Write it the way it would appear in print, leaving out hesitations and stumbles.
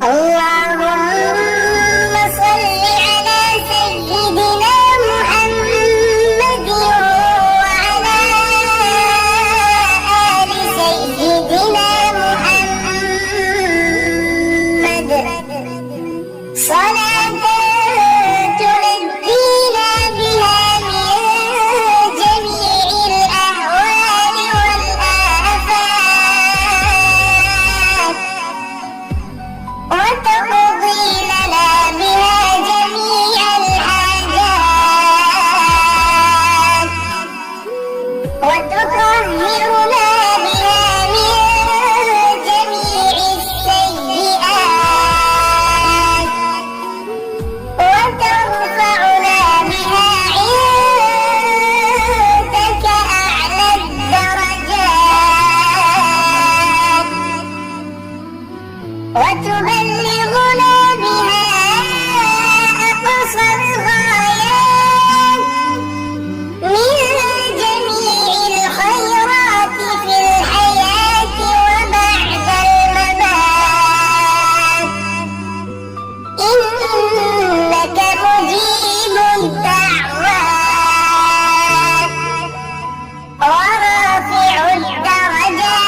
اللهم صل على سيدنا محمد وعلى آل سيدنا محمد صلاة تنجينا بها من جميع الأهوال والآفات وتقضي لنا بها جميع الحاجات وتطهرنا بها من جميع السيئات وترفعنا بها عندك أعلى الدرجات وتبلغنا بها أقصى الغايات من جميع الخيرات في الحياة وبعد الممات إنك مجيب الدعوات ورافع الدرجات